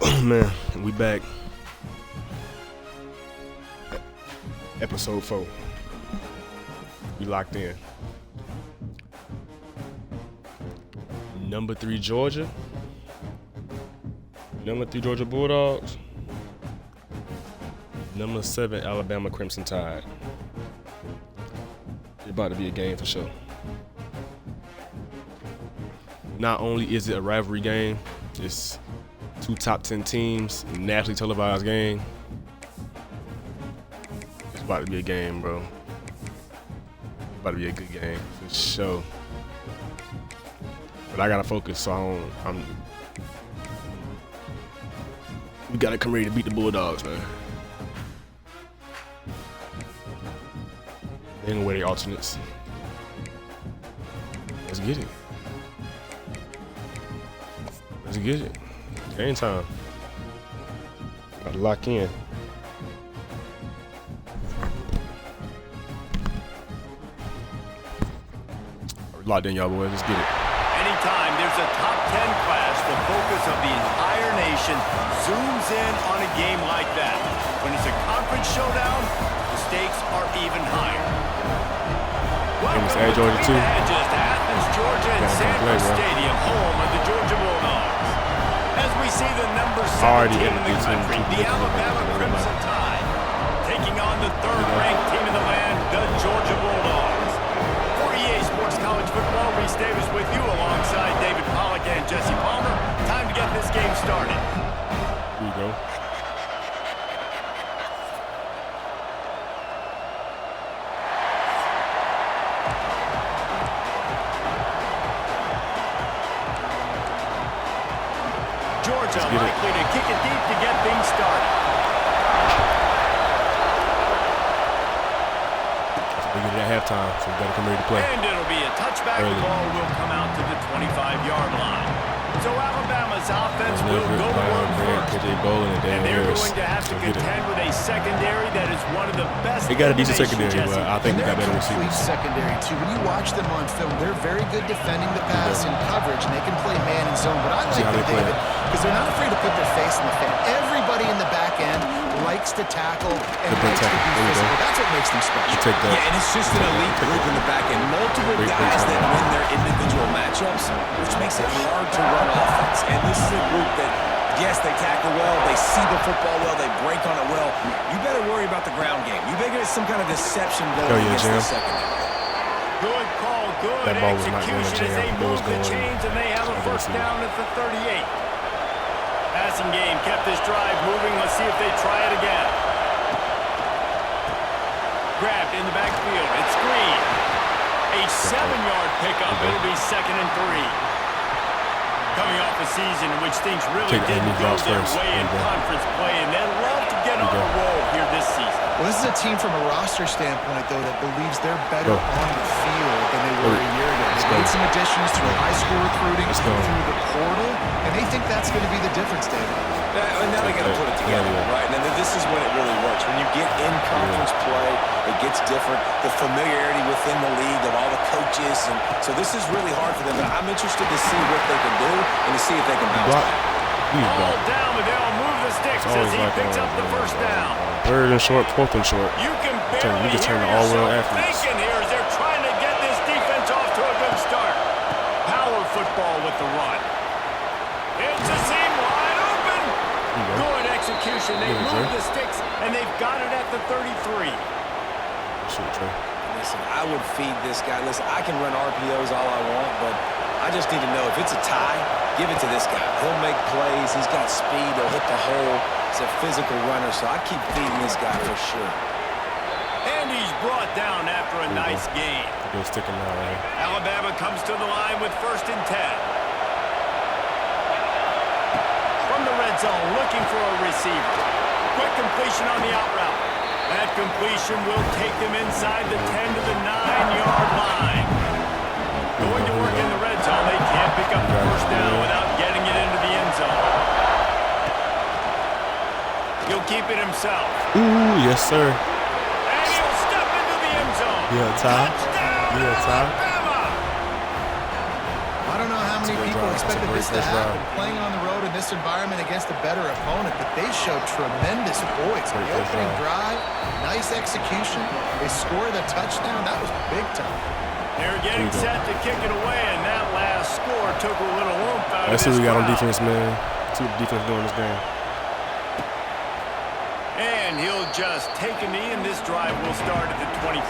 Man, we back. Episode 4. We locked in. Number 3 Georgia. Number 3 Georgia Bulldogs. Number 7 Alabama Crimson Tide. It's about to be a game for sure. Not only is it a rivalry game, it's 2 top 10 teams, nationally televised game. It's about to be a game, bro. It's about to be a good game for sure. But I gotta focus, so we gotta come ready to beat the Bulldogs, man. They ain't gonna wear their alternates. Let's get it. Let's get it. Game time. Gotta lock in. Locked in, y'all boys. Let's get it. Anytime there's a top 10 clash, the focus of the entire nation zooms in on a game like that. When it's a conference showdown, the stakes are even higher. Welcome to Georgia too. Just Athens, Georgia, and Sanford Stadium, home of the Georgia Bulldogs. As we see the number 17 in the country, the Alabama Crimson Tide, taking on the third-ranked team in the land, the Georgia Bulldogs. For EA Sports College Football, Reese Davis with you alongside David Pollack and Jesse Palmer. Time to get this game started. Here you go. Georgia likely to kick it deep to get things started. We get it at halftime, so we gotta come ready to play. And it'll be a touchback. The ball will come out to the 25-yard line. So Alabama's offense will go to work first. And they're going to have to contend with a secondary that is one of the best. They got a decent secondary, but I think we got better receivers. Secondary too. When you watch them on film, they're very good defending the pass and coverage, and they can play man and zone. But I like them, David, because they're not afraid to put their face in the fan. Everybody in the back end likes to tackle and likes to be physical. That's what makes them special. Yeah, and it's just an elite group in the back end. Multiple guys that win their individual matchups, which makes it hard to run offense. And this is a group that, yes, they tackle well, they see the football well, they break on it well. You better worry about the ground game. You better get some kind of deception going against the secondary. Good call, good execution as they move the chains, and they have a first down at the 38. Passing game kept this drive moving. Let's see if they try it again. Grabbed in the backfield. It's Green. A 7-yard pickup. It'll be 2nd and 3. Coming off a season in which things really didn't go their way in conference play, and they'd love to get on a roll here this season. Well, this is a team from a roster standpoint, though, that believes they're better on the field than they were a year ago. They made some additions through high school recruiting, through the portal, and they think that's going to be the difference, David. And now they got to put it together, right? And this is when it really works. When you get in conference play, it gets different. The familiarity within the league of all the coaches, and so this is really hard for them. But I'm interested to see what they can do and to see if they can bounce back. All down, but they'll move the sticks as he picks up the first down. 3rd and short, 4th and short. You can barely hear turn the all-world yourself athletes. thinking here as they're trying to get this defense off to a good start. Power football with the run. It's a seam wide open. Good execution. They move the sticks, and they've got it at the 33. Shoot, Trey. Listen, I would feed this guy. Listen, I can run RPOs all I want, but I just need to know if it's a tie, give it to this guy. He'll make plays. He's got speed. He'll hit the hole. He's a physical runner, so I keep feeding this guy for sure. And he's brought down after a nice game. They're sticking out, right? Alabama comes to the line with 1st and 10. From the red zone, looking for a receiver. Quick completion on the out route. That completion will take them inside the 10 to the 9-yard line. Going to work in the red zone. They can't pick up the first down without getting it into the end zone. He'll keep it himself. Ooh, yes, sir. And he'll step into the end zone. Yeah, Ty. Touchdown, Yeah, Ty. Alabama. I don't know how many people expected this to happen. Playing on the road in this environment against a better opponent, but they showed tremendous poise. The opening drive, nice execution. They scored a touchdown. That was big time. They're getting set to kick it away, and that last score took a little oomph out of this That's what we got on crowd. defense, man. That's what the defense doing this game. And he'll just take a knee, and this drive will start at the 25.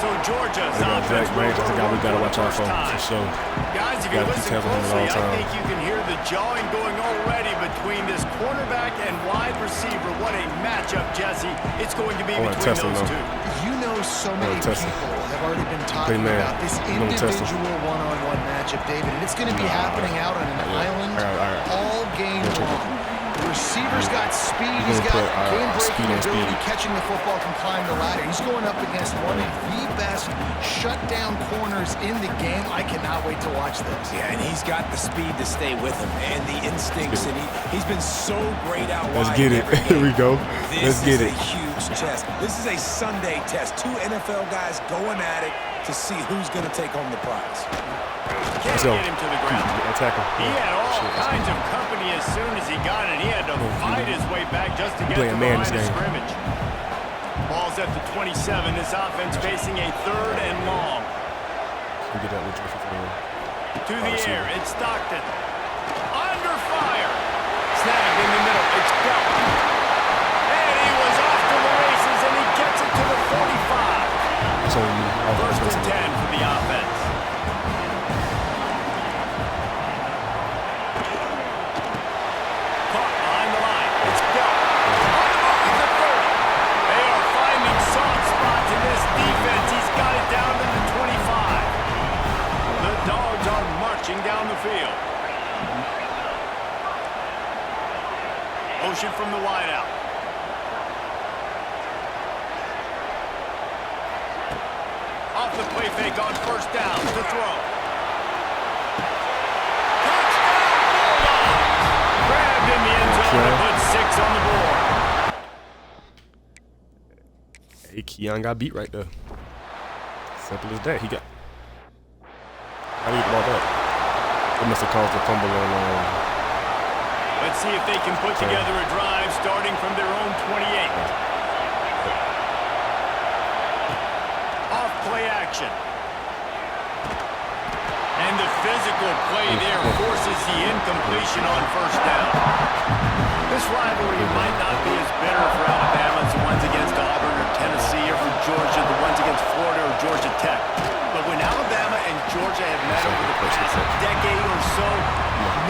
So Georgia's offense will That's the guy we got to watch out for sure. Guys, if you Gotta keep listen tackling him at closely, all I time. think you can hear the jawing going already between this quarterback and wide receiver. What a matchup, Jesse. It's going to be between test him, those though. two. You know, so many people have already been talking man. about this You gonna test him. individual one-on-one matchup, David, and it's going to be happening out on an island all game long. The receiver's got speed. He's got game-breaking ability, catching the football, can climb the ladder. He's going up against one of the best shutdown corners in the game. I cannot wait to watch this. Yeah, and he's got the speed to stay with him and the instincts, and he's been so great out wide. Let's get it. Here we go. Let's get it. This is a huge test. This is a Sunday test. Two NFL guys going at it to see who's going to take home the prize. Can't get him to the ground. Attack him. He had all kinds of company as soon as he got it. He had to fight his way back just to get to the line of scrimmage. Ball's at the 27. This offense facing a 3rd and long. To the air, it's Stockton. Under fire. Snagged in the middle. It's Bell. And he was off to the races, and he gets it to the 45. First and 10 for the offense. Caught behind the line. It's Bell. On the move at the 30. They are finding soft spots in this defense. He's got it down to the 25. The Dogs are marching down the field. Motion from the wideout. Off the play fake on first down to throw. Touchdown! Grabbed in the end zone to put 6 on the board. Hey, Keon got beat right there. Simple as that. He got. How do you get the ball back? It must have caused a fumble on. Let's see if they can put together a drive starting from their own 28. Off play action. And the physical play there forces the incompletion on first down. This rivalry might not be as bitter for Alabama as the ones against Auburn or Tennessee or for Georgia, the ones against Florida or Georgia Tech. But when Alabama and Georgia have met over the past decade or so,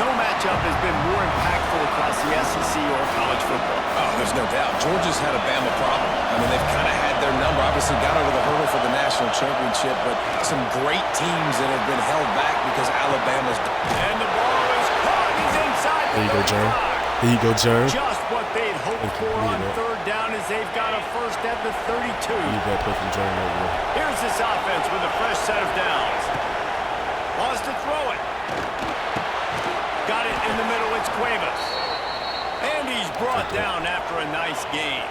no matchup has been more impactful across the SEC or college football. Oh, there's no doubt. Georgia's had a Bama problem. I mean, they've kind of had their number. Obviously got over the hurdle for the national championship, but some great teams that have been held back because Alabama's... And the ball is caught. He's inside. There you go, Jerm. There you go, Jerm. Just what they'd hoped for on third down as they've got a first at the 32. You got to play from Jerm over there. Here's this offense with a fresh set of downs. Wants to throw it. Got it in the middle. It's Cuevas. And he's brought down after a nice gain.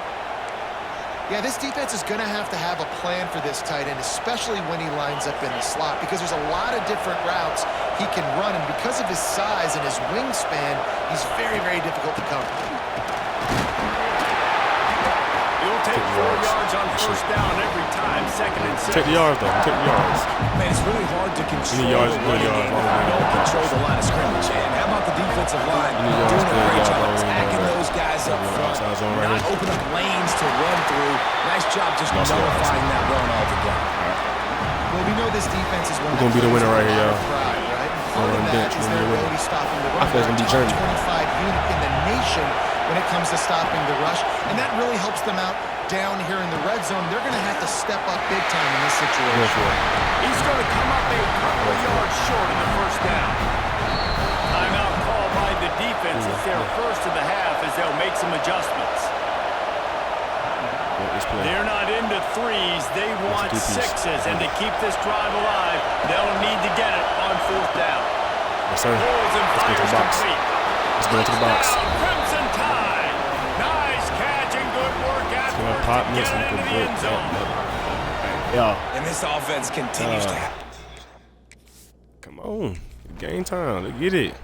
Yeah, this defense is going to have a plan for this tight end, especially when he lines up in the slot, because there's a lot of different routes he can run, and because of his size and his wingspan, he's very, very difficult to cover. He'll take 4 yards on first down every time, 2nd and 6. Take the yards, though. Take the yards. Man, it's really hard to control yards, the running game if you don't control the line of scrimmage. And how about the defensive line doing a great job attacking those guys up front, not open up lanes to run through. Nice job just nullifying that run altogether. Well, we know this defense is one We're going to be the winner right here, y'all. Pride, right? Part of that is their ability stopping the run. I feel it's going to be Journey. 25 unit in the nation when it comes to stopping the rush, and that really helps them out down here in the red zone. They're going to have to step up big time in this situation. He's going to come up a couple of yards short in the first down. Timeout called by the defense. It's their first of the half as they'll make some adjustments. They're not into threes. They want 6s, and to keep this drive alive, they'll need to get it on 4th down. Yes, sir. Pulls and Let's go to the box. complete. Let's go to the box. Crimson Tide. Nice catch and good work afterwards Pop to me get some it into the end zone. Yeah. And this offense continues to have... Come on. Game time. Let's get it.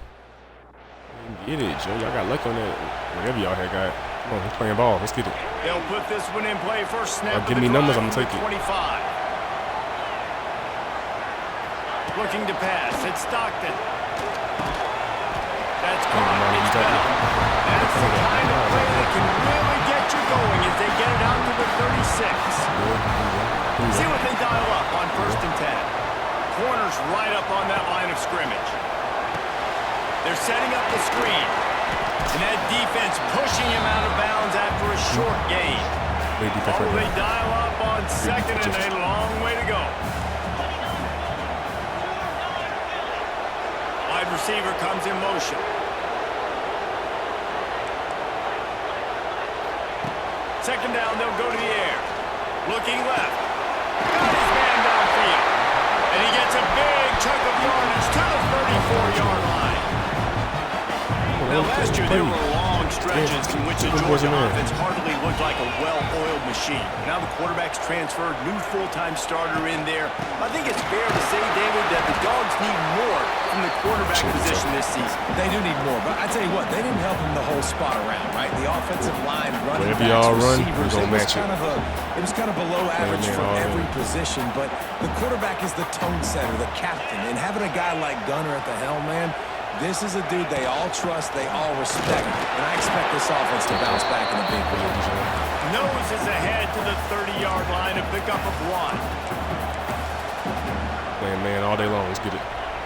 Get it, Joe. Y'all got luck on that. Whatever y'all had got. Come on, he's playing ball. Let's get it. They'll put this one in play. First snap. Give me numbers, I'm gonna take it. 25. Looking to pass. It's Stockton. That's caught. It's Bell. That's the kind of play that can really get you going as they get it out to the 36. See what they dial up on 1st and 10. Corners right up on that line of scrimmage. They're setting up the screen. And that defense pushing him out of bounds after a short gain. They dial up on 2nd and a long way to go. Wide receiver comes in motion. Second down, they'll go to the air. Looking left. Got his man downfield. And he gets a big chunk of yardage to the 34-yard line. Now, last year, there were long stretches in which the Georgia offense hardly looked like a well-oiled machine. Now the quarterback's transferred, new full-time starter in there. I think it's fair to say, David, that the Dogs need more from the quarterback position this season. They do need more, but I tell you what, they didn't help him the whole spot around, right? The offensive line, running Whatever backs, y'all run, receivers, we're gonna match it. It was kind of below average from every position, but the quarterback is the tone setter, the captain, and having a guy like Gunner at the helm, man, this is a dude they all trust, they all respect, and I expect this offense to bounce back in a big way. Nose is ahead to the 30-yard line to pick up a 1. Playing man all day long. Let's get it.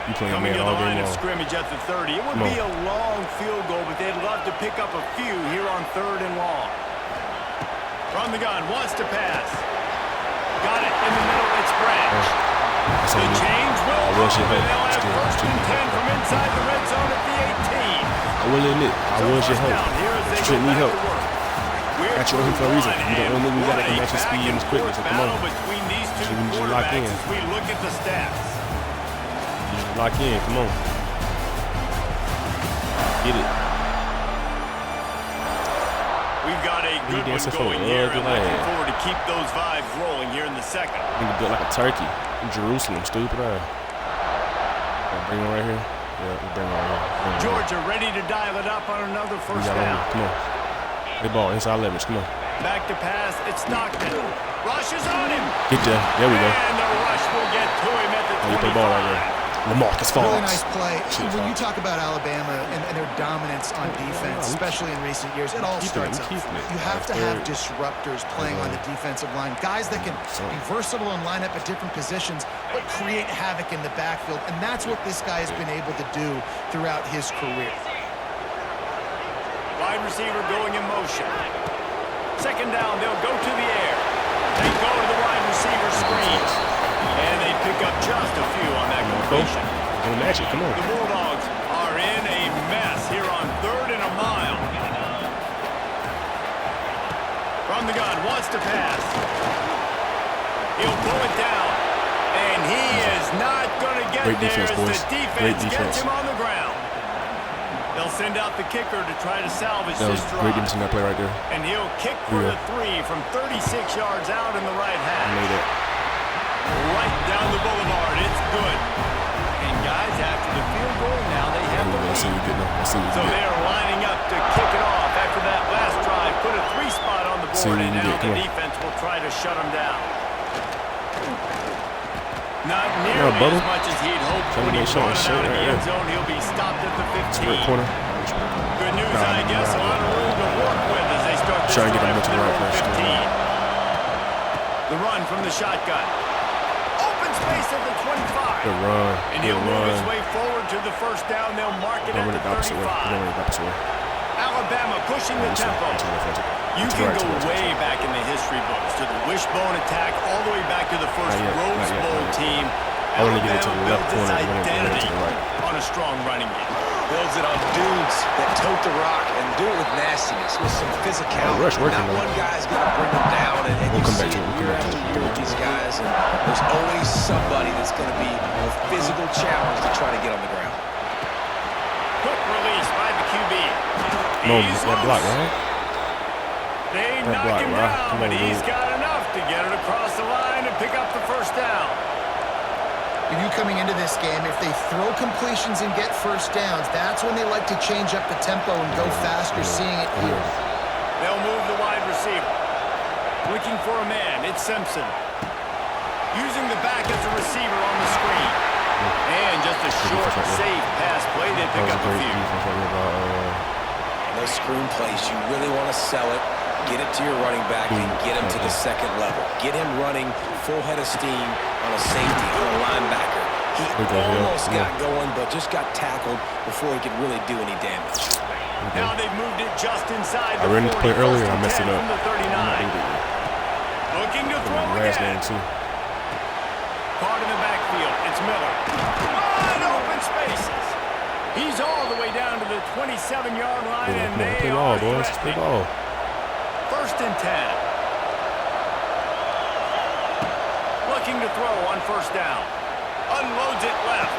You playing Coming man to all the day line of long. scrimmage at the 30. It would be a long field goal, but they'd love to pick up a few here on 3rd and long. From the gun, wants to pass. Got it in the middle. It's Branch. The change will move, and they'll have 1st and 10 from inside the red zone at the 18. I will admit, I was your help. But you shouldn't need help. Got you on him for a reason. You the only nigga that can match his speed and his quickness. So come on. Between these two You lock in. quarterbacks as we look at the stats. You just lock in. Come on. Get it. We've got a good one going here, and looking forward to keep those vibes rolling here in the 2nd. Nigga built like a turkey in Jerusalem, stupid ass. Bring him right here. Yeah, we'll bring him right here. Georgia ready to dial it up on another 1st down. Come on. Good ball, inside leverage, come on. Back to pass, it's Stockton. Rushes on him. Get there. There we go. And the rush will get to him at the 25. You play ball right there. LaMarcus Falls. Really nice play. When you talk about Alabama and their dominance on defense, especially in recent years, it all starts up. You have to have disruptors playing on the defensive line, guys that can be versatile and line up at different positions, but create havoc in the backfield, and that's what this guy has been able to do throughout his career. Wide receiver going in motion. 2nd down, they'll go to the air. They go to the wide receiver screen. And they pick up just a few on that completion. Gonna match it, come on. The Bulldogs are in a mess here on 3rd and a mile. From the gun, wants to pass. He'll pull it down. And he is not going to get there as the defense gets him on the ground. They'll send out the kicker to try to salvage this drive. Great defense in that play right there. And he'll kick for the 3 from 36 yards out in the right half. Made it. Right down the boulevard. It's good. And guys, after the field goal, now they have the lead. So they're lining up to kick it off after that last drive. Put a 3 spot on the board, and now the defense will try to shut them down. Not nearly as much as he'd hoped when he brought it out of the end zone. He'll be stopped at the 15. Good news, I guess. A lot of room to work with as they start this drive here on 15. The run from the shotgun. Open space at the 25. Good run. And he'll move his way forward to the 1st down. They'll mark it at the 35. Alabama pushing the tempo. You can go way back in the history books to the wishbone attack, all the way back to the first Rose Bowl team. I want to get it to the left corner. Identity on a strong running game. Builds it on dudes that tote the rock and do it with nastiness, with some physicality. Not one guy's going to bring them down, and you see it year after year with these guys. And there's always somebody that's going to be a physical challenge to try to get on the ground. Quick release by the QB. He's that block, right? They knock him down, but he's got enough to get it across the line and pick up the 1st down. You knew coming into this game, if they throw completions and get first downs, that's when they like to change up the tempo and go fast. You're seeing it here. They'll move the wide receiver. Looking for a man, it's Simpson. Using the back as a receiver on the screen. And just a short, safe pass play. They pick up a few. Those screen plays, you really want to sell it, get it to your running back, and get him to the second level. Get him running full head of steam on a safety, on a linebacker. He almost got going, but just got tackled before he could really do any damage. Now they've moved it just inside the 40. I ran into play earlier, I messed it up. From the 39. Looking to throw last again. game too. Caught in the backfield. It's Miller. Wide open spaces. He's all the way down to the 27-yard line, and they play are ball, boys. Play ball. 1st and 10. Looking to throw on 1st down. Unloads it left.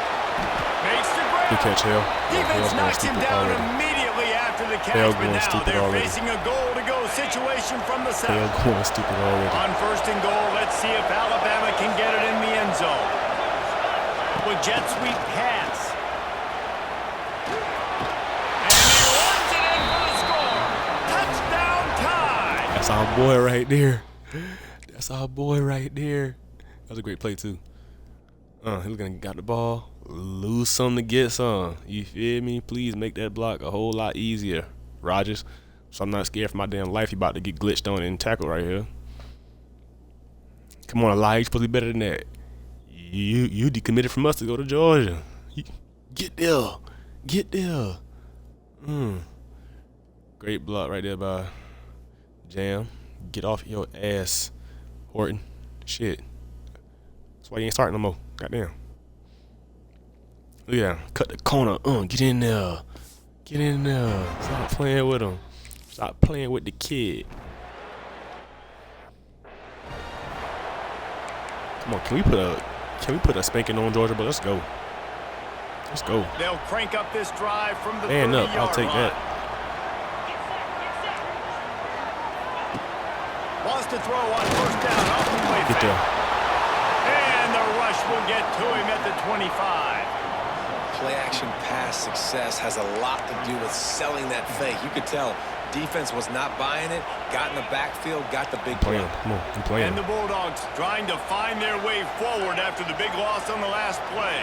Makes the grab. Good catch, Hale. Defense knocks him down immediately after the catch, but now they're already. facing a goal-to-go situation from the 7. Hale going stupid already. On 1st and goal, let's see if Alabama can get it in the end zone. With jet sweep pass. And he runs it in for the score. Touchdown tie. That's our boy right there. That's our boy right there. That was a great play too. He's gonna got the ball, lose some to get some. You feel me? Please make that block a whole lot easier, Rodgers. So I'm not scared for my damn life. He about to get glitched on and tackled right here. Come on, Eli. You're supposed to be better than that. You decommitted from us to go to Georgia. Get there. Get there. Great block right there by Jam. Get off your ass, Horton. Shit. That's why you ain't starting no more. Goddamn. Look at that. Cut the corner. Get in there. Get in there. Stop playing with him. Stop playing with the kid. Come on, can we put a spanking on Georgia? But let's go. Let's go. They'll crank up this drive from the 30-yard Man line. up. I'll take that. Wants to throw on 1st down. Off the way Get there. And the rush will get to him at the 25. Play-action pass success has a lot to do with selling that fake. You could tell defense was not buying it, got in the backfield, got the big play. Come on, I'm playing. And the Bulldogs trying to find their way forward after the big loss on the last play.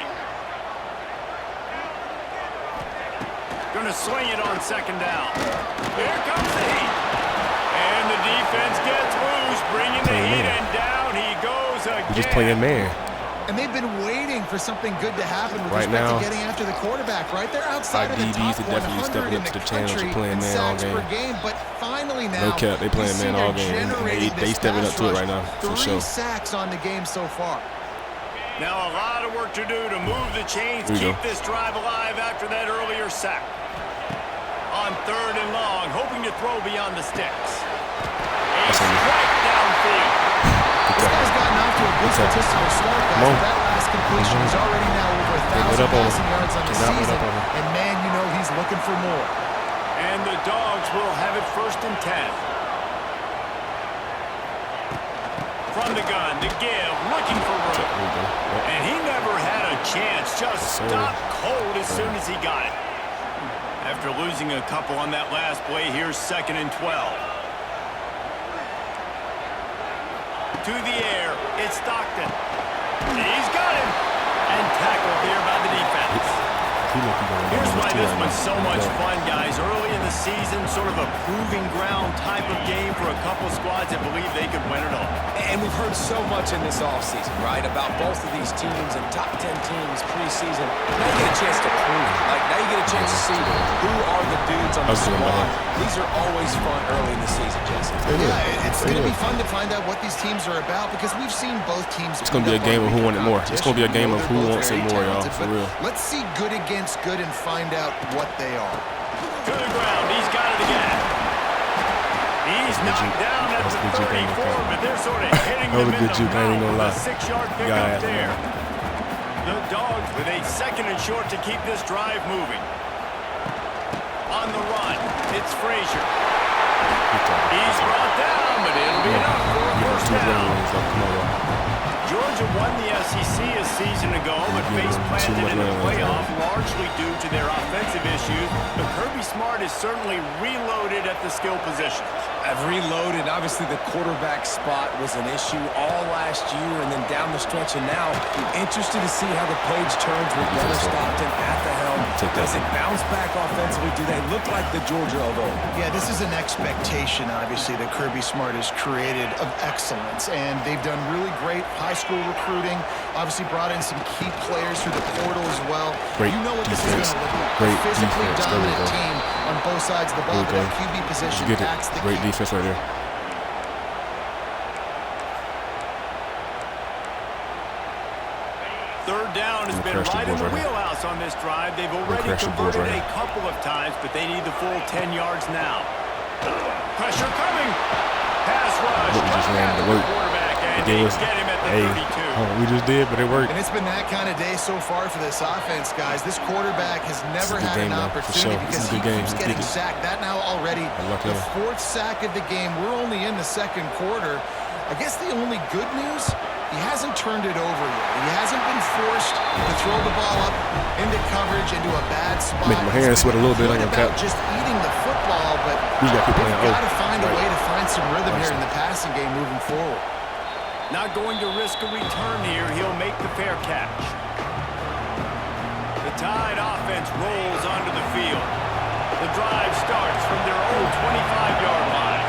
Gonna swing it on 2nd down. Here comes the heat. And the defense gets loose, bringing the heat, and down he goes again. We're just playing man. And they've been waiting for something good to happen with Right respect now, to getting after the quarterback, right? They're outside of the DBs top are definitely 100 stepping in up the to the challenge of country playing in man all sacks game. per game, but finally now, No cap, they playing you see man all they're game. And generating they this stepping up pass to it rush. right now, for 3 sure. sacks on the game so far. Now a lot of work to do to move the chains, keep this drive alive after that earlier sack. On 3rd and long, hoping to throw beyond the sticks. A strike downfield. This guy's gotten off to a good statistical start, guys. That last completion is already now over 1,000 passing yards on the season. And man, you know he's looking for more. And the Dogs will have it 1st and 10. From the gun to give, looking for room. And he never had a chance, just stopped cold as soon as he got it. After losing a couple on that last play, here's 2nd and 12. To the air, it's Stockton. He's got him. And tackled there by the defense. Here's why this one's so much fun, guys. Early in the season, sort of a proving ground type of game for a couple squads that believe they could win it all. And we've heard so much in this offseason, right, about both of these teams and top 10 teams preseason. Now you get a chance to prove it. Like, now you get a chance to see who are the dudes on the squad. These are always fun early in the season, Jason. Yeah, it's going to be fun to find out what these teams are about because we've seen both teams. It's going to be a game of who wanted more. It's going to be a game of who wants it more, y'all, for real. Let's see good against good and find out what they are. To the ground, he's got it again. He's knocked down at the 34, but they're sort of hitting him in the mouth with a 6-yard pickup there. The Dogs with a 2nd and short to keep this drive moving. On the run, it's Frazier. He's brought down, but it'll be enough for a 1st down. Georgia won the SEC a season ago, but face-planted in the playoff largely due to their offensive issues. But Kirby Smart is certainly reloaded at the skill positions. I've reloaded. Obviously, the quarterback spot was an issue all last year and then down the stretch. And now, interested to see how the page turns with Gunnar Stockton at the helm. Does it bounce back offensively? Do they look like the Georgia of old? Yeah, this is an expectation, obviously, that Kirby Smart has created of excellence. And they've done really great high school recruiting. Obviously brought in some key players through the portal as well. Great you know what defense. This is going to look like. Great Physically defense. dominant team on both sides of the ball. That QB position, get it. that's the Great key. defense right there. Third down has been right in the wheelhouse on this drive. They've already converted a couple of times, but they need the full 10 yards now. Pressure coming. Pass rush. We just ran the work. They get him at the 32. We just did, but it worked. And it's been that kind of day so far for this offense, guys. This quarterback has never had an opportunity because he keeps getting sacked. That now already the fourth sack of the game. We're only in the second quarter. I guess the only good news, he hasn't turned it over yet. He hasn't been forced to throw the ball up into coverage, into a bad spot. Making my hands sweat a little bit on your cap. Just eating the football, but they've got to find a way to find some rhythm here in the passing game moving forward. Not going to risk a return here. He'll make the fair catch. The Tide offense rolls onto the field. The drive starts from their own 25-yard line.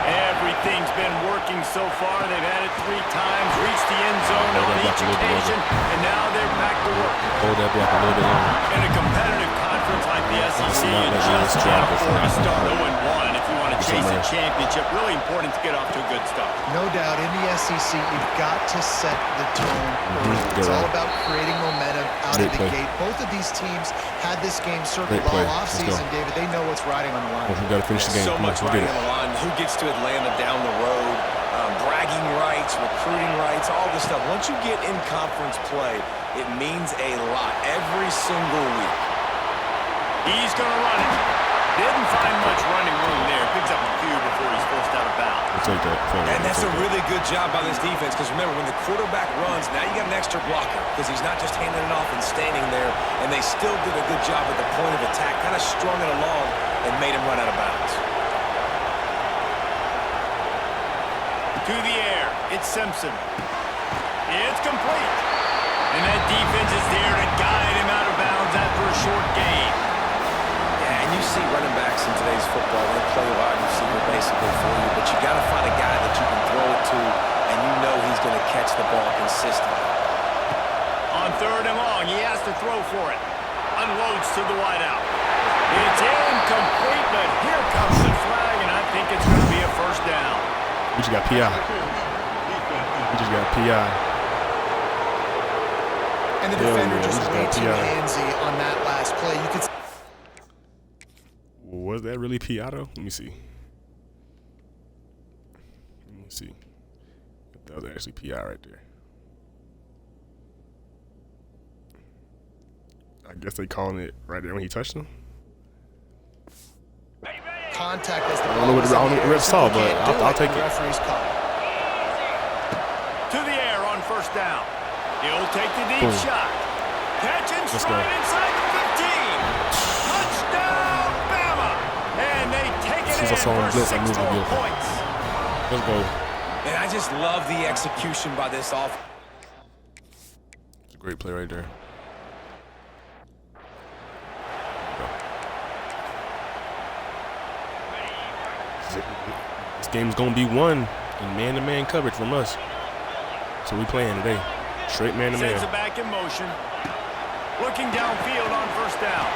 Everything's been working so far. They've had it 3 times, reached the end zone on each occasion, and now they're back to work. Hold that block a little bit longer. In a competitive conference like the SEC, you just can't afford to start 0-1 if you want to chase a championship. Really important to get off to a good start. No doubt, in the SEC, you've got to set the tone early. It's all about creating momentum out of the gate. Both of these teams had this game circled all offseason, David. They know what's riding on the line. We got to finish the game. So much riding on the line. Who gets to Atlanta down the road? Bragging rights, recruiting rights, all this stuff. Once you get in conference play, it means a lot every single week. He's going to run it. Didn't find much running room there. Picks up a few before he's forced out of bounds. We'll take that. And that's a really good job by this defense because remember, when the quarterback runs, now you got an extra blocker because he's not just handing it off and standing there, and they still did a good job at the point of attack, kind of strung it along and made him run out of bounds. To the air, it's Simpson. It's complete. And that defense is there to guide him out of bounds after a short gain. Yeah, and you see running backs in today's football, they play wide receiver basically for you, but you got to find a guy that you can throw it to, and you know he's going to catch the ball consistently. On 3rd and long, he has to throw for it. Unloads to the wideout. It's incomplete, but here comes the flag, and I think it's going to be a first down. We just got PI. We just got PI. And the defender just way too handsy on that last play. You could. Was that really PI though? Let me see. That was actually PI right there. I guess they calling it right there when he touched him. Contact as the I don't know what the ref saw, but I'll take it. To the air on first down. He'll take the deep shot. Catch and stride inside the 15. Touchdown, Bama. And they take it in for 6 more points. Let's go. And I just love the execution by this offense. It's a great play right there. This game's gonna be won in man-to-man coverage from us. So we playing today, straight man-to-man. Sends it back in motion. Looking downfield on first down.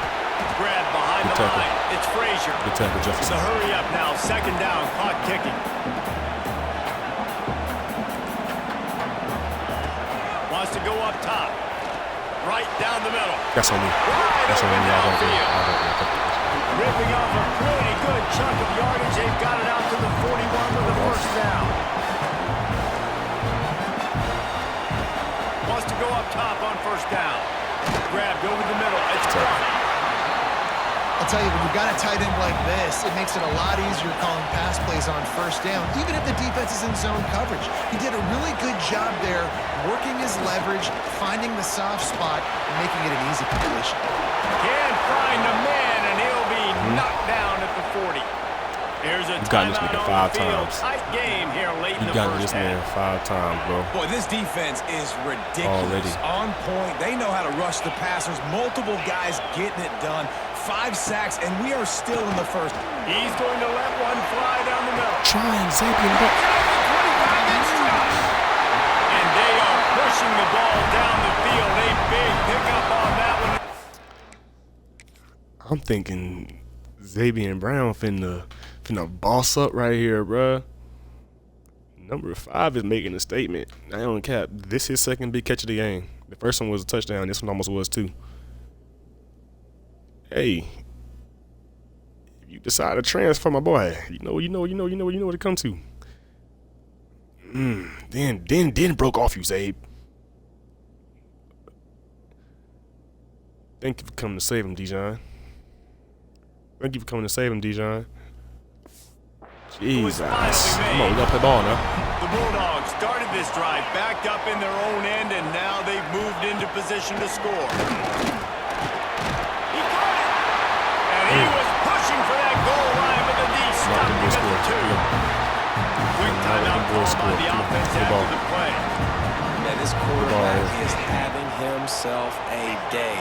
Grab behind the line. It's Frazier. Good tackle, Jefferson. So hurry up now. 2nd down. Clock ticking. Wants to go up top. Right down the middle. That's on me. That's on me. Ripping off a pretty good chunk of yardage. They've got it out to the 41 with a first down. Wants to go up top on first down. Grabbed over the middle. It's gone. I'll tell you, when you've got a tight end like this, it makes it a lot easier calling pass plays on first down, even if the defense is in zone coverage. He did a really good job there, working his leverage, finding the soft spot, and making it an easy completion. Can't find a man, and he'll be knocked down at the 40. Here's a gotten this nigga 5 field. times. Tight game here late in You the got first this man half. 5 times, bro. Boy, this defense is ridiculous. Already. On point. They know how to rush the passers. Multiple guys getting it done. 5 sacks, and we are still in the first. He's going to let one fly down the middle. Trying Zapian. And they are pushing the ball down the field. A big pickup on that one. I'm thinking Xavier Brown finna boss up right here, bruh. Number 5 is making a statement. I don't cap. This is his second big catch of the game. The first one was a touchdown. This one almost was too. Hey, if you decide to transfer, my boy, you know what it comes to. Then broke off you, Zabe. Thank you for coming to save him, Dijon. Thank you for coming to save him, Dijon. Jesus. Come on, we gotta play ball now. The Bulldogs started this drive, backed up in their own end, and now they've moved into position to score. He caught it! And he was pushing for that goal line, but the D stopped him at the 2. Quick timeout called by the offense after the play. Man, this quarterback is having himself a day.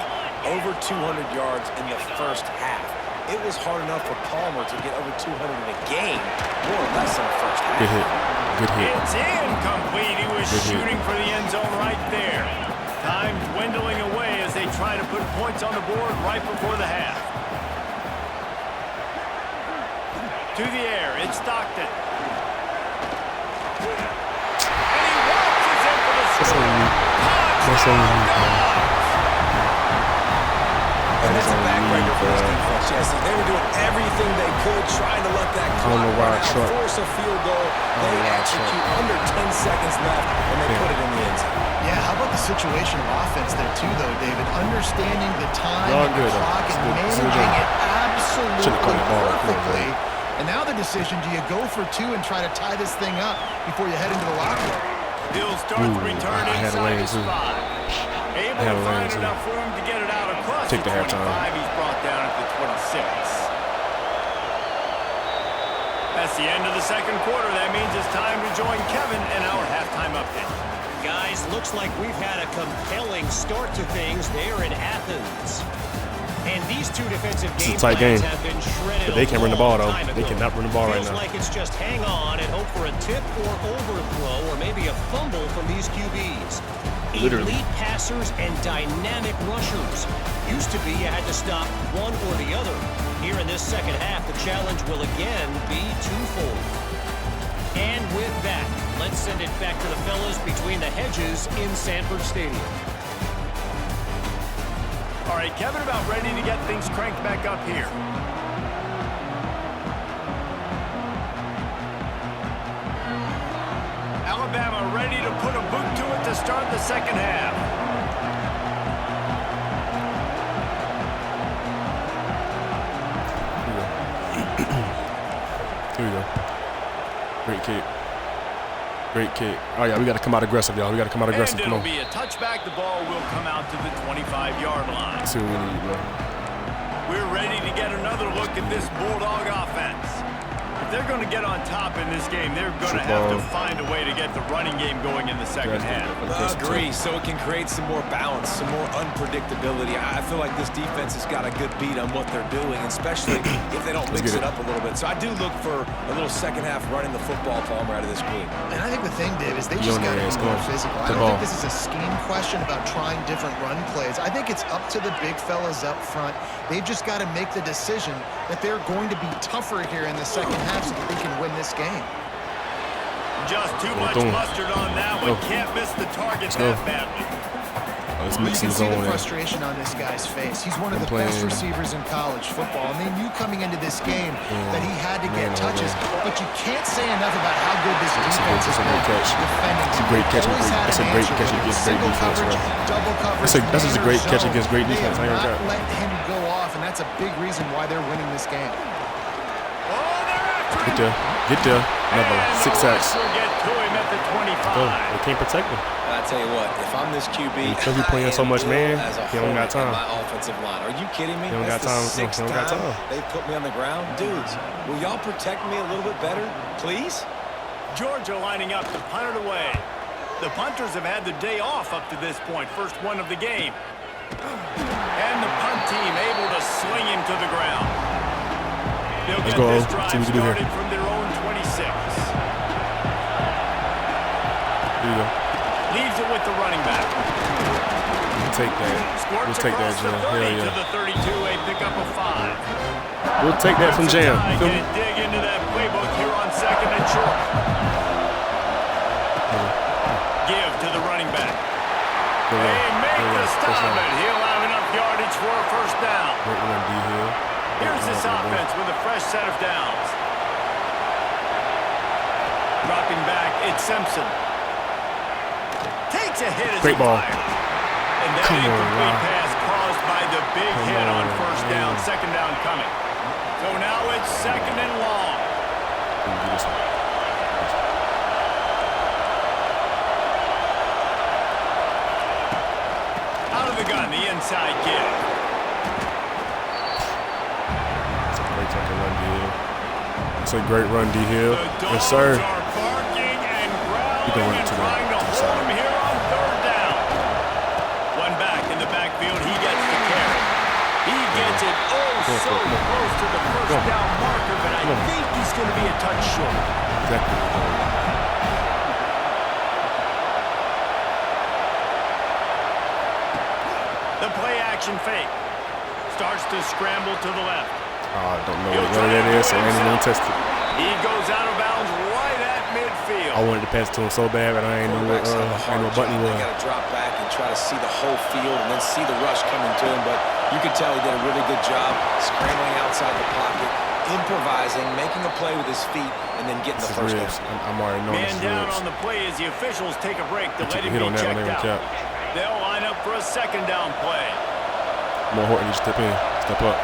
Over 200 yards in the first half. It was hard enough for Palmer to get over 200 in a game, more or less in the first half. Good hit. Good hit. It's incomplete. He was shooting for the end zone right there. Time dwindling away as they try to put points on the board right before the half. To the air, it's Stockton. And he walks in for the score. That's on you. And that's a backbreaker for this defense. Yes, they were doing everything they could, trying to let that clock run out, force a field goal. They execute under 10 seconds left, and they put it in the end zone. Yeah, how about the situational offense there too, though, David? Understanding the time and the clock and managing it absolutely perfectly. And now the decision, do you go for 2 and try to tie this thing up before you head into the locker room? He'll start the return inside his 5. Able to find enough room to get it out across the 25. He's brought down at the 26. That's the end of the second quarter. That means it's time to join Kevin in our halftime update. Guys, looks like we've had a compelling start to things there in Athens. And these two defensive game plans have been shredded. But they can't run the ball, though. They cannot run the ball right now. Feels like it's just hang on and hope for a tip or overthrow or maybe a fumble from these QBs. Literally. Elite passers and dynamic rushers. Used to be you had to stop one or the other. Here in this second half, the challenge will again be twofold. And with that, let's send it back to the fellas between the hedges in Sanford Stadium. All right, Kevin, about ready to get things cranked back up here. Alabama ready to put a boot to it to start the second half. Here we go. Great kick. Great kick. Oh, yeah, we got to come out aggressive, y'all. We got to come out aggressive. And Come on. it'll be a touchback. The ball will come out to the 25-yard line. Let's see what we need, bro. We're ready to get another look at this Bulldog offense. If they're going to get on top in this game, they're going to have to find a way to get the running game going in the second half. I agree. So it can create some more balance, some more unpredictability. I feel like this defense has got a good beat on what they're doing, especially if they don't mix it up a little bit. So I do look for a little second half running the football Palmer out of this group. And I think the thing, Dave, is they just got to be more physical. I don't think this is a scheme question about trying different run plays. I think it's up to the big fellas up front. They've just got to make the decision that they're going to be tougher here in the second half so that they can win this game. Just too much mustard on that one. Can't miss the target that badly. Let's You mix can some see the zone in. frustration on this guy's face. He's one of the best receivers in college football. I mean, you coming into this game that he had to get touches, but you can't say enough about how good this defense is defending. It's a great catch. It's a great catch against great defense, bro. Double coverage. That's just a great catch against great defense. They have not let him go off, and that's a big reason why they're winning this game. Get there. Another 6 sacks. Get to him at the 25. Go. They can't protect him. I tell you what, if I'm this QB, Because he's playing so much man, he don't got time. My offensive line. Are you kidding me? He don't got That's time. the 6th He don't got time. They put me on the ground. Dudes, will y'all protect me a little bit better, please? Georgia lining up to punt it away. The punters have had the day off up to this point. First one of the game. And the punt team able to sling him to the ground. They'll Let's get go. this See drive what we can do here. started from their own 26. Here you go. Leaves it with the running back. We'll take that. We'll take that, Jam. Hell To yeah. the 32, a pickup of 5. We'll take that from Jam. Feel me? Can dig into that playbook here on 2nd and short. Give to the running back. They make the stop it. He'll have enough yardage for a first down. Here's this offense with a fresh set of downs. Dropping back, it's Simpson. Takes a hit as Great he ball. fired. And that Come on, incomplete wow. pass caused by the big hit on first down. Man. Second down coming. So now it's 2nd and long. Out of the gun, the inside give. It's a great run, D Hill. The Yes, sir. dogs are barking and You can growling run it and to the trying to hold him here on 3rd down. One back in the backfield, he gets the carry. He gets it so close to the first down marker, but I think he's going to be a touch short. Exactly. The play action fake. Starts to scramble to the left. I don't know what that is, so I ain't even tested. He goes out of bounds right at midfield. I wanted to pass it to him so bad, but I ain't know what button he They was. got to drop back and try to see the whole field and then see the rush coming to him. But you could tell he did a really good job scrambling outside the pocket, improvising, making a play with his feet, and then getting the first down. I'm already knowing Man this down ribs. on the play as the officials take a break to let him Hit be on that one, checked they out. cap. They'll line up for a 2nd down play. More Horton, you step in, step up.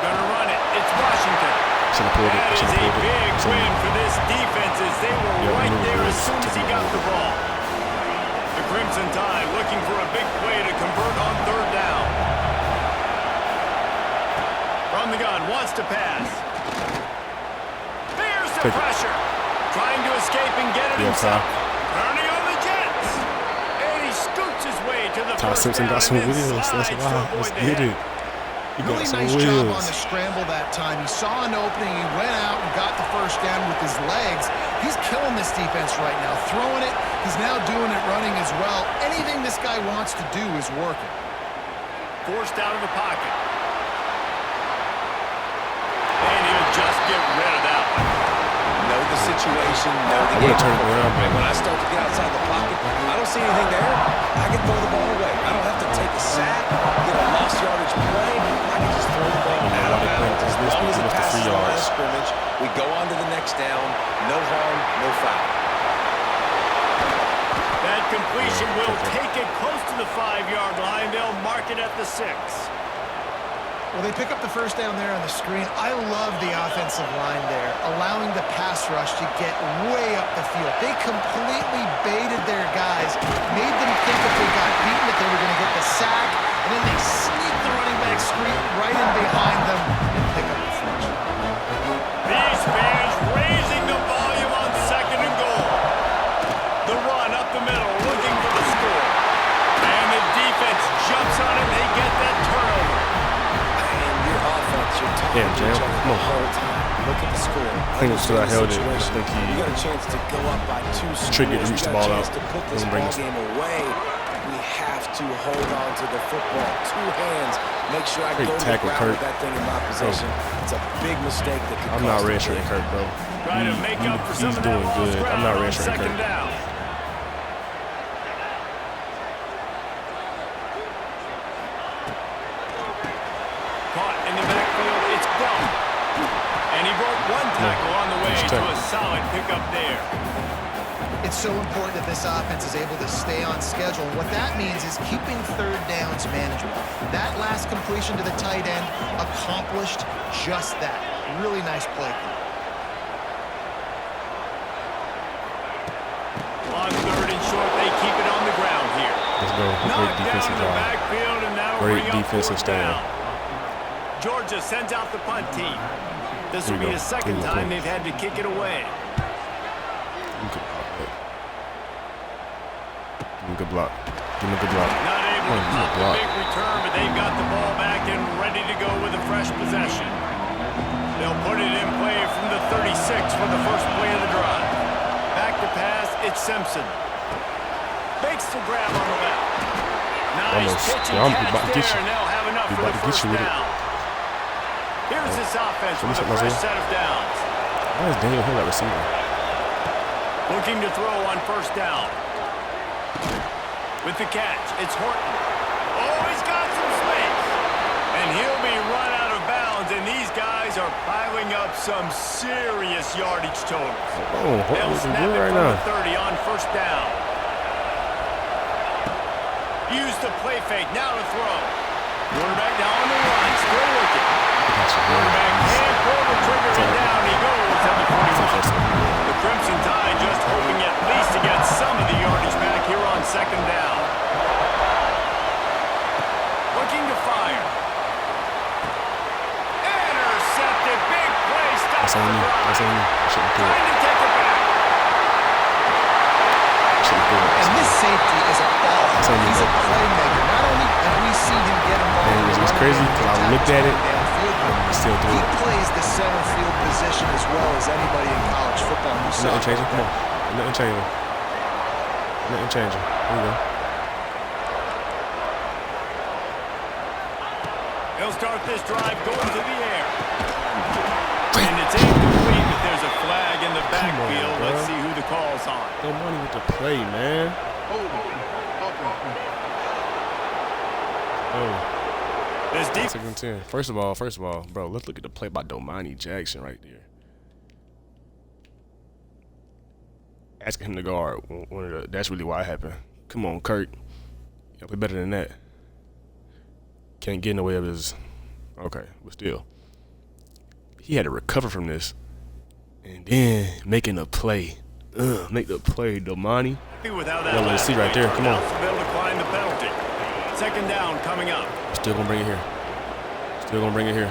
Gonna run it. It's Washington. Should have pulled it. That is Should a have pulled big it. win for this defense as they were Yeah, right we knew there it as was soon as he taking got over. the ball. The Crimson Tide looking for a big play to convert on 3rd down. From the gun, wants to pass. There's the pressure. Trying to escape and get it himself. Turning on the Jets. And he scoots his way to the Ty first Simpson down got some and wheels. then That's slides to why. avoid Let's the get hit. it. He got Really some nice job on wheels. the scramble that time. He saw an opening. He went out and got the first down with his legs. He's killing this defense right now. Throwing it. He's now doing it running as well. Anything this guy wants to do is working. Forced out of the pocket. And he'll just get rid of that one. Know the situation, know the I game. would've turned it around, And man. when I start to get outside the pocket, I don't see anything there. I can throw the ball away. I don't have to take a sack, get a lost yardage play. I can just throw the ball out of bounds. As long as it passes the line of scrimmage, we go on to the next down. No harm, no foul. That completion will take it close to the 5-yard line. They'll mark it at the 6. Well, they pick up the first down there on the screen. I love the offensive line there, allowing the pass rush to get way up the field. They completely baited their guys, made them think if they got beaten that they were going to get the sack, and then they sneak the running back screen right in behind them and pick up the first. These fans raising the volume on 2nd and goal. The run up the middle, looking for the score. And the defense jumps on it. They get that turnover. You're talking Yeah, to Jam, each other come the on. whole time. Look at the score. I think it's because I held it. I think You got a chance to go up by 2 scores. triggered to reach the ball You got a out. chance to put this Doesn't bring ball us- game away. We have to hold on to the football. 2 hands. Make sure I Great go to the tackle, ground Kurt. with that thing in my possession. It's a big mistake that could I'm cost not the redshirting game. Kurt, bro. Trying to make up for some He's of that doing lost good. I'm ground not on redshirting 2nd Kurt. down. Caught in the backfield, it's Bell. And he broke one tackle on the way to a solid pickup there. It's so important that this offense is able to stay on schedule. And what that means is keeping third downs manageable. That last completion to the tight end accomplished just that. Really nice play. On third and short, they keep it on the ground here. Let's go. Great defensive job. Great defensive stand. Georgia sends out the punt team. This will be the second time they've had to kick it away. Give him a good block. Give him a good block. Not able to pop the big return, but they've got the ball back and ready to go with a fresh possession. They'll put it in play from the 36 for the first play of the drive. Back to pass, it's Simpson. Makes the grab on the back. Nice pitch and catch there, and they'll have enough for the first down. Here's this offense with a fresh set of downs. Why is Daniel Hill at receiver? Looking to throw on first down. With the catch, it's Horton. Oh, he's got some space. And he'll be run out of bounds, and these guys are piling up some serious yardage totals. Oh, they'll snap it right from now. the 30 on first down. Use the play fake, now to throw. Quarterback now on the run, still looking. Quarterback can't pull the trigger, and down he goes at the 41. The Crimson Tide just hoping at least to get some of the yardage back here on second down. Looking to fire. Intercepted, big play, stops the run. That's on me. I shouldn't do it. Trying to take it back. And this safety is a ball. He's a playmaker. Not only have we seen him get involved, it's crazy because I looked at it. Still do he it. plays the center field position as well as anybody in college football. Nothing changing. Come on. Nothing changing. Nothing changing. Here we go. They'll start this drive going to the air. And it's incomplete, but there's a flag in the backfield. Let's see who the call's on. No money with the play, man. Oh. This deep. Second and 10. First of all, bro, let's look at the play by Domani Jackson right there. Asking him to guard. That's really why it happened. Come on, Kurt. You play better than that. Can't get in the way of his. Okay, but still. He had to recover from this. And then making a play. Make the play, Domani. Let's see right there. Come on. They'll decline the penalty. Second down coming up. Still gonna bring it here. Still gonna bring it here.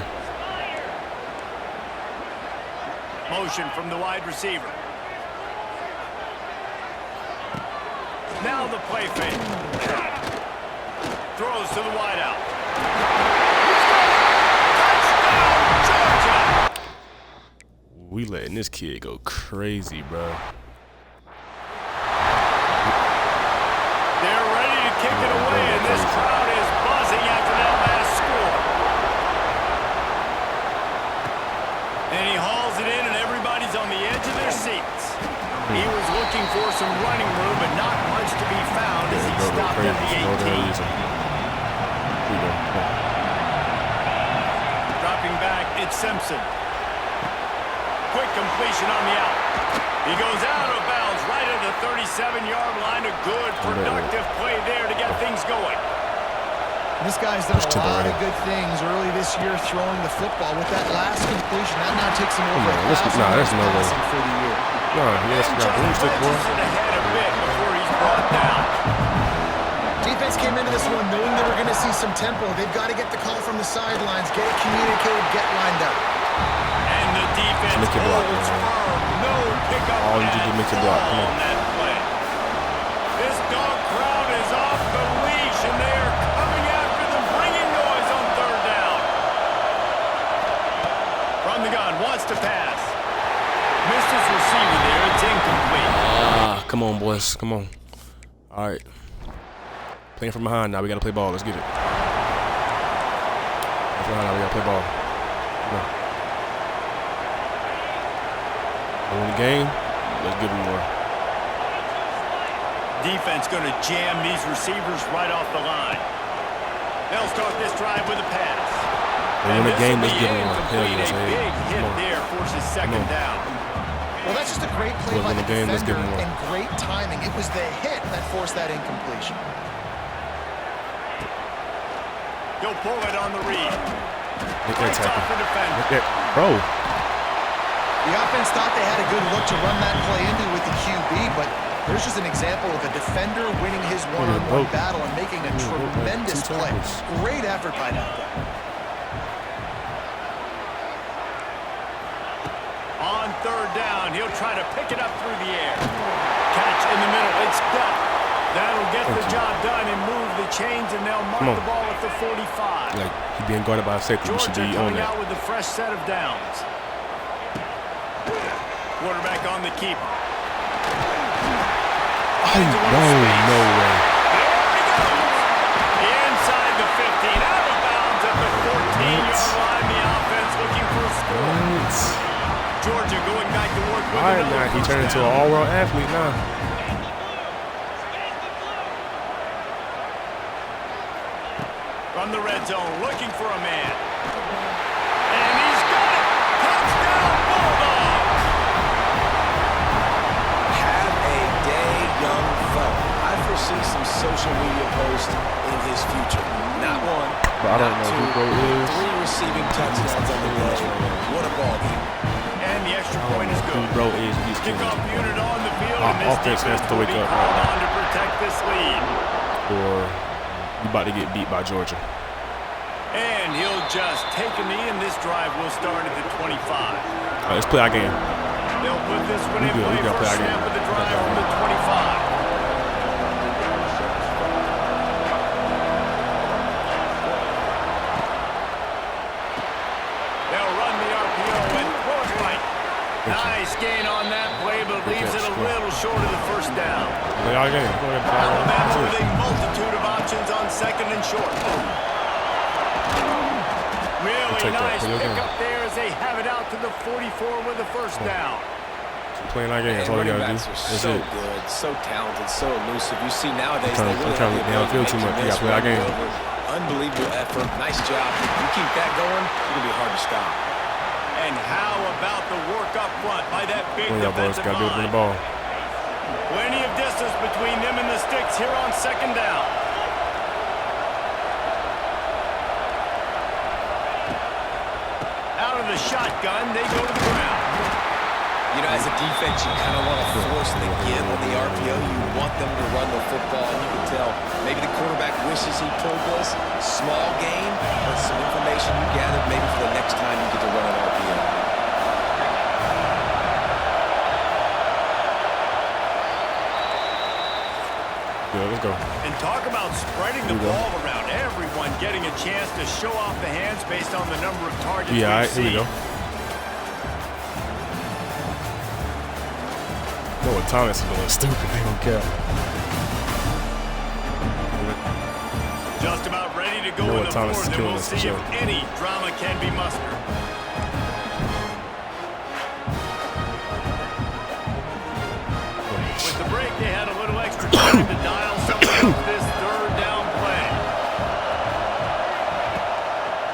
Motion from the wide receiver. Now the play fake. Throws to the wideout. Touchdown, Georgia! We letting this kid go crazy, bro. They're ready to kick it away, and this crowd is buzzing after that last score. And he hauls it in, and everybody's on the edge of their seats. He was looking for some running room, but not much to be found as he stopped at the 18. Dropping back, it's Simpson. Quick completion on the out. He goes out of bounds right at the 37-yard line. A good, productive play there to get things going. This guy's done a lot of good things early this year throwing the football. With that last completion, that now takes him over 1,000 yards passing for the year. No, he has got boomstick, boy. Ahead a bit before he's brought down. Defense came into this one knowing they were going to see some tempo. They've got to get the call from the sidelines, get it communicated, get lined up. And the defense holds firm. No pickup. All you do is make it block. Come on. That play. This dog crowd is off the leash, and they are coming after them, bringing noise on third down. From the gun, wants to pass. Missed his receiver there. It's incomplete. Come on, boys. Come on. All right. Playing from behind now. We got to play ball. Let's get it. Playing from behind now. We got to play ball. Come on. Win the game. Let's give them more. Defense going to jam these receivers right off the line. They'll start this drive with a pass. They win the game. Let's give them more. Hell A yes. big hit there forces second down. Well, that's just a great play by the game. Let's defender get more. and great timing. It was the hit that forced that incompletion. He'll pull it on the read. Look at Breaks off the defender. Look at, bro. The offense thought they had a good look to run that play into with the QB, but there's just an example of a defender winning his one-on-one battle and making a tremendous play. Great effort by that guy. On third down, he'll try to pick it up through the air. Catch in the middle. It's done. That'll get the job done and move the chains, and they'll mark the ball at the 45. Like, he being guarded by a safety. We should Georgia be on coming that. out with a fresh set of downs. Quarterback on the keeper. Oh, no way. There he goes. Inside the 15, out of bounds at the 14-yard line. The offense looking for a score. Georgia going back to work with All right, now he turned into an all-world athlete now. From the red zone, looking for a man. And he's got it. Touchdown, Bulldogs. Have a day, young fella. I foresee some social media posts in his future. Not one, But I don't not know two, who bro is. 3 receiving touchdowns on the day. What a ball game. And the extra point is Who good. bro is these kids? Kickoff unit on the field, Our and this offense has defense to will wake be up called right on to protect this lead. Or you about to get beat by Georgia. And he'll just take a knee, and this drive will start at the 25. All right, let's play our game. They'll put this one in We play gotta play for a our game. snap of the We drive gotta from play the 25. They'll run the RPO and throw it right. Nice gain on that play, but leaves it a little short of the first down. Play our game. Go ahead and play our game. Alabama That's with it. a multitude of options on second and short. Really take that. nice Play your game. pickup there as they have it out to the 44 with the first down. Playing our game. That's all we running gotta do. backs are That's so it. good, so talented, so elusive. You see nowadays I'm they really trying to have the get downfield ability too to much. make You gotta play our you game. miss, run over. Unbelievable effort. Nice job. You keep that going, it's gonna be hard to stop. And how about the work up front by that big One of y'all boys defensive gotta be able to win line? the ball. Plenty of distance between them and the sticks here on second down. Out of the shotgun, they go to the ground. You know, as a defense, you kind of want to force the give on the RPO. You want them to run the football, and you can tell maybe the quarterback wishes he pulled this. Small gain, but some information you gathered maybe for the next time you get to run an RPO. Yeah, let's go. And talk about spreading the ball around. Everyone getting a chance to show off the hands based on the number of targets Yeah, all we've right, here we seen. go. You know what Thomas is doing? Stupid. They don't care. Just about ready to go You know in what the Thomas is fourth, and killing we'll us, see so. if any drama can be mustered. With the break, they had a little extra time to dial something up this third down play.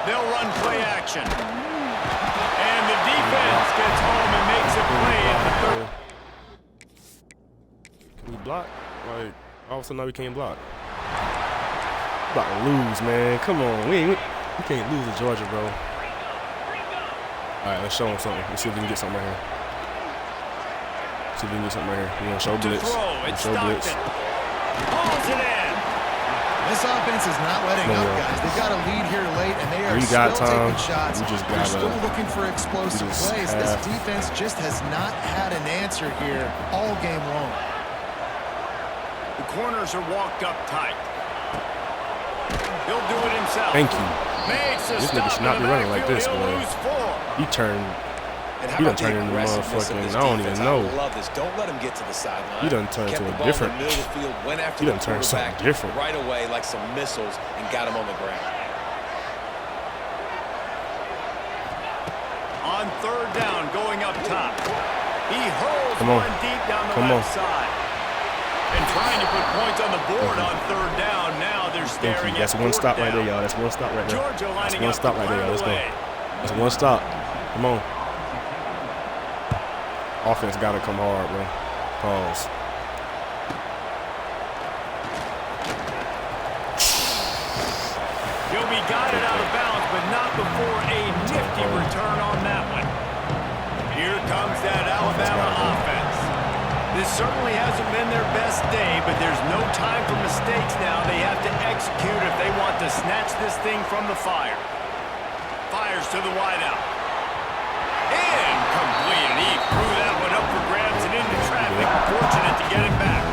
They'll run play action. And the defense gets home and makes a play at the third. Can we block? Like, all of a sudden now we can't block. About to lose, man. Come on. We can't lose to Georgia, bro. All right, let's show them something. Let's see if we can get something right here. See if we can get something right here. We're going to show To blitz. throw, it's Show blitz. Stockton. Pulls it in. This offense is not letting Come up, on. guys. They've got a lead here late, and they are We still got time. taking shots. We just They're gotta- still looking for explosive we just plays. This have- defense just has not had an answer here all game long. The corners are walked up tight. He'll do it himself. Thank you. Makes a This nigga stop should not in be the running like backfield. this, He'll boy. lose 4. He turned. And how He done about the turned into aggressiveness of motherfucking- this I don't even defense? know. I love this. Don't let him get to the sideline. He done turned Kept to a the ball different- in the middle of the field, went after He the done turned quarterback something different. right away like some missiles and got him on the ground. On third down, going up top. He hurls Come on. one deep down the Come left on. side. And trying to put points on the board on third down. Now they're Thank staring you. That's at one fourth stop right down. there, y'all. That's one stop right there. Georgia That's lining one up stop right there, y'all. Let's go. Bryant-Lelei. That's one stop. Come on. Offense got to come hard, bro. Pause. He'll be guided out of bounds, but not before a nifty return on that one. Here comes that Alabama offense. This certainly hasn't been their best day, but there's no time for mistakes now. They have to execute if they want to snatch this thing from the fire. Fires to the wideout. Incomplete. He threw that one up for grabs and into traffic. Fortunate to get it back.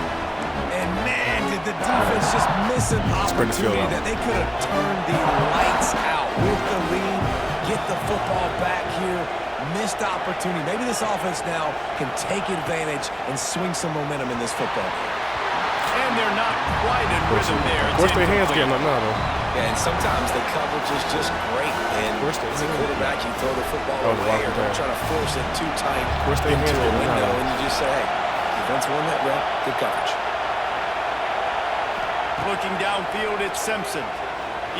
And man, did the defense just miss an opportunity that they could have turned the lights out with the lead, get the football back here. Missed opportunity. Maybe this offense now can take advantage and swing some momentum in this football game. And they're not quite in rhythm there. Of course, their hands getting up now, though. Yeah, and sometimes the coverage is just great. And as a quarterback, you throw the football away or don't try to force it too tight into a window, and you just say, hey, defense won that rep. Good coverage. Looking downfield at Simpson.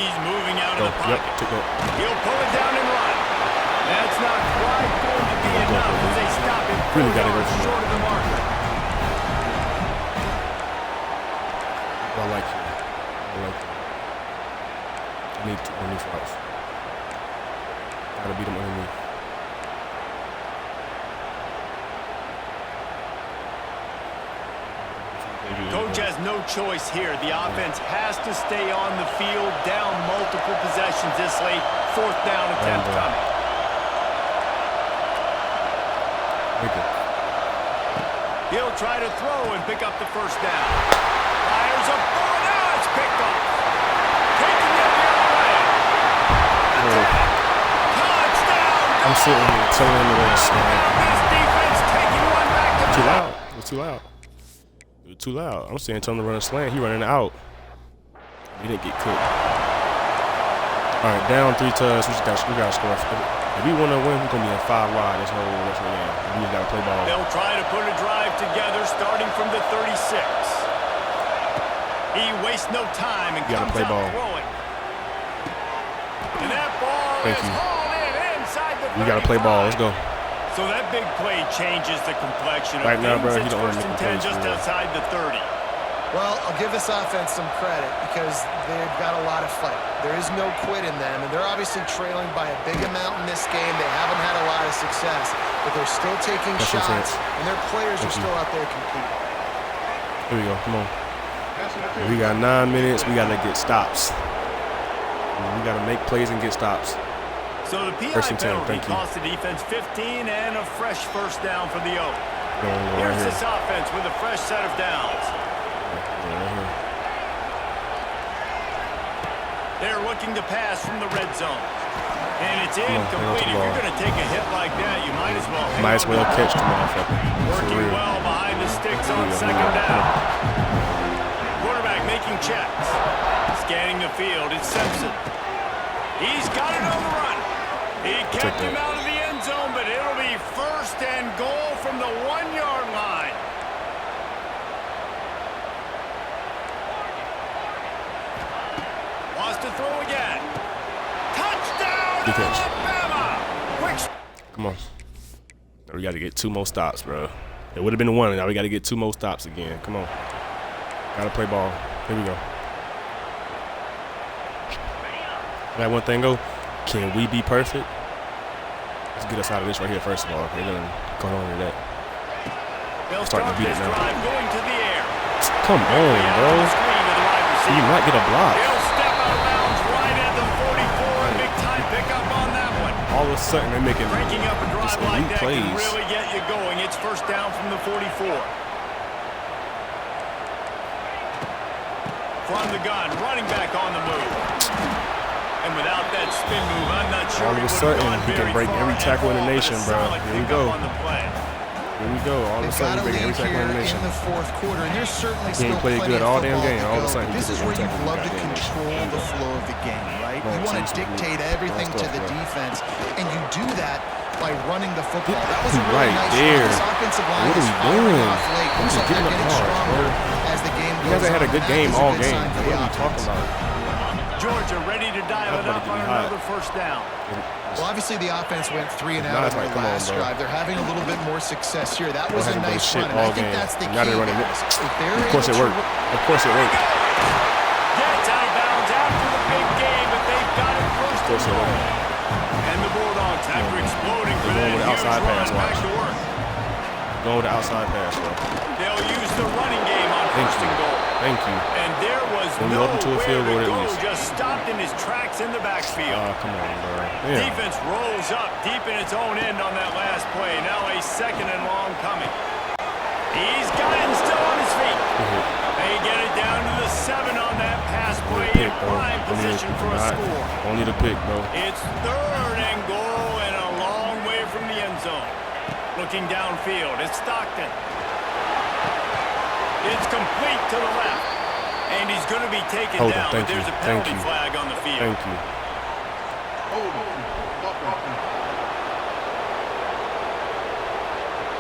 He's moving out of the pocket. Yep, He'll pull it down and run. That's not quite going to be enough as they stop him 4 yards short of the marker. I like it. I need routes. Gotta beat them underneath. Coach has no choice here. The offense has to stay on the field, down multiple possessions this late. 4th down attempt coming. He'll try to throw and pick up the 1st down. Fires a bullet. Now it's picked off. Taking it the other way. Touchdown. I'm sitting here telling him to snap. This defense taking one back to Too loud. It's too loud. It's too loud. I'm saying tell him to run a slant. He running out. He didn't get cooked. All right, down 3 touchdowns. We got to score. If we want to win, we're going to be in 5 wide this whole game. We just got to play ball. They'll try to put a drive together starting from the 36. He wastes no time and comes out throwing. And that ball is hauled in inside the 35. We got to play ball. Let's go. So that big play changes the complexion of right now, bro. It's 1st and 10 just outside the 30. Well, I'll give this offense some credit because they've got a lot of fight. There is no quit in them, and they're obviously trailing by a big amount in this game. They haven't had a lot of success, but they're still taking shots, and their players are still out there competing. Here we go. Come on. We got 9 minutes. We got to get stops. We got to make plays and get stops. So the PI penalty cost the defense 15 and a fresh 1st down for the Oak. Here's this offense with a fresh set of downs. They're looking to pass from the red zone. And it's incomplete. If you're going to take a hit like that, you might as well catch the motherfucker. Working well behind the sticks on 2nd down. Quarterback making checks. Scanning the field, it's Simpson. He's got it on the run. He kept him out of the end zone, but it'll be 1st and goal from the 1-yard line. Wants to throw again. Touchdown, Alabama! Come on. We got to get 2 more stops, bro. It would have been 1. Now we got to get 2 more stops again. Come on. Got to play ball. Here we go. That one thing go. Can we be perfect? Let's get us out of this right here, first of all. Okay, then go on to that. They'll start to beat it now. Going to the air. Come on, bro. You might get a block. He'll step out of bounds right at the 44. Big time pickup on that one. All of a sudden, they're making breaking up a drive like that plays. Can really get you going. It's 1st down from the 44. From the gun, running back on the move. And without that spin move, I'm not sure. All of a sudden, he can break every tackle in the nation, bro. Here we go. Here we go. All of a sudden, breaking every tackle in the nation. In the 4th quarter, and there's certainly he ain't played good all damn game. All of a sudden, this is where you love to control the flow of the game, right? You want to dictate everything to the defense, and you do that by running the football. That was a really nice there. This offensive line what are we doing? Looks like they're getting stronger as the game goes on. You guys had a good game all game. What are we talking about? Georgia ready to dial it up on another first down. Well, obviously the offense went 3 and out on the last drive. They're having a little bit more success here. That was a nice run, and I think that's the key. Of course it worked. Of course it worked. Gets out of bounds after the big game, but they've got it first and goal. And the Bulldogs, after exploding for that huge run, back to work. Going with the outside pass, bro. They'll use the running game on first and goal. Thank you. And there was nowhere to go, just stopped in his tracks in the backfield. Oh, come on, bro. Yeah. Defense rolls up deep in its own end on that last play. Now a 2nd and long coming. He's got it still on his feet. They get it down to the 7 on that pass play in prime position for a score. Don't need a pick, bro. It's 3rd and goal and a long way from the end zone. Looking downfield, it's Stockton. It's complete to the left. And he's going to be taken down, but there's a penalty flag on the field. Thank you.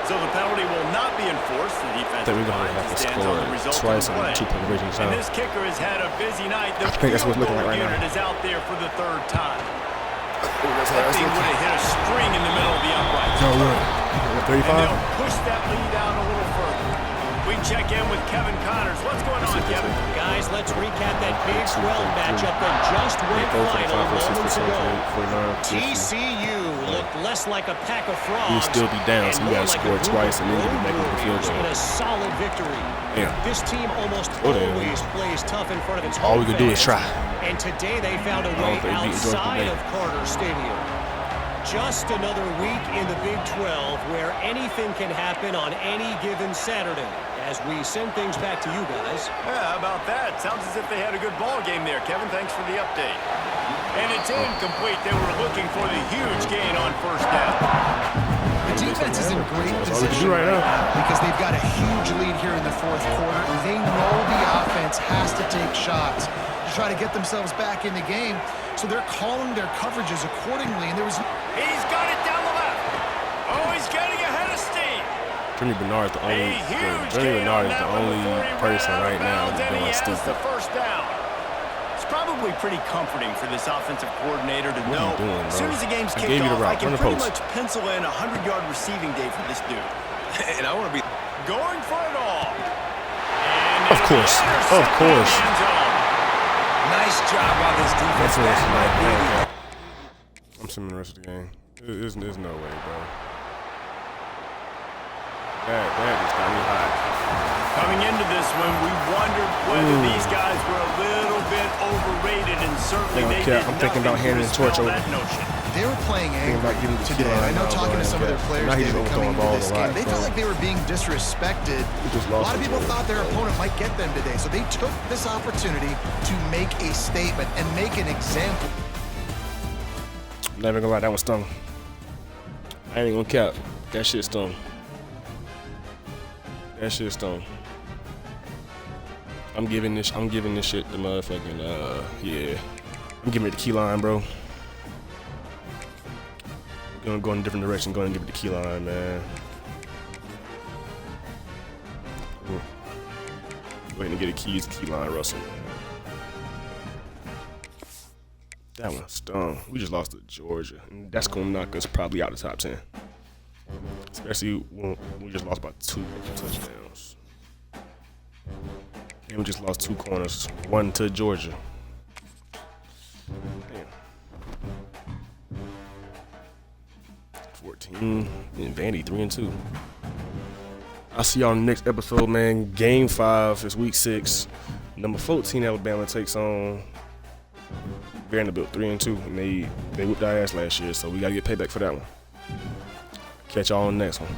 So the penalty will not be enforced. The defensive line stands on the result of the play. And this kicker has had a busy night. The field goal unit is out there for the 3rd time. That thing would have hit a string in the middle of the uprights. No, look. 35? And they'll push that lead out a little further. We check in with Kevin Connors. What's going on, Kevin? Guys, let's recap that Big 12 matchup that just went final moments ago. TCU looked less like a pack of frogs. You'd still be down, so you got to score twice and then you get back in the field goal. In a solid victory. Yeah. This team almost always plays tough in front of its all home we can do is try. And today they found a way outside of Carter Stadium. Just another week in the Big 12 where anything can happen on any given Saturday. As we send things back to you guys. Yeah, how about that? Sounds as if they had a good ball game there, Kevin. Thanks for the update. And it's incomplete. They were looking for the huge gain on first down. The defense is in great position right now because they've got a huge lead here in the 4th quarter. They know the offense has to take shots to try to get themselves back in the game. So they're calling their coverages accordingly. And there was... He's got it down the left. Oh, he's getting ahead of steam. Jimmy Bernard is the only person right now doing stupid. The first down. It's probably pretty comforting for this offensive coordinator to know as soon as the game's kicked off, I can pretty much pencil in a 100-yard receiving day for this dude. And I want to be going for it all. Of course. Of course. Nice job on this defense. I'm assuming the rest of the game. There's no way, bro. That just got me hot. Coming into this one, we wondered whether these guys were a little bit overrated, and certainly they did. I'm thinking about handing the torch over. They were playing angry today. I know talking to some of their players, David, coming into this game, they felt like they were being disrespected. A lot of people thought their opponent might get them today, so they took this opportunity to make a statement and make an example. Never gonna lie, that one stung. I ain't gonna cap. That shit stung. That shit stung. I'm giving this shit the motherfucking yeah. I'm giving it the key line, bro. Gonna go in a different direction, go and give it the key line, man. Waiting to get a key line, Russell. That one stung. We just lost to Georgia, and that's gonna knock us probably out of the top 10. Especially when we just lost by 2 touchdowns. And we just lost 2 corners, 1 to Georgia. Damn. 14 and Vandy 3-2. I'll see y'all in the next episode, man. Game 5 is week 6. Number 14 Alabama takes on Vanderbilt 3-2, and they whipped our ass last year, so we gotta get payback for that one. Catch y'all on the next one.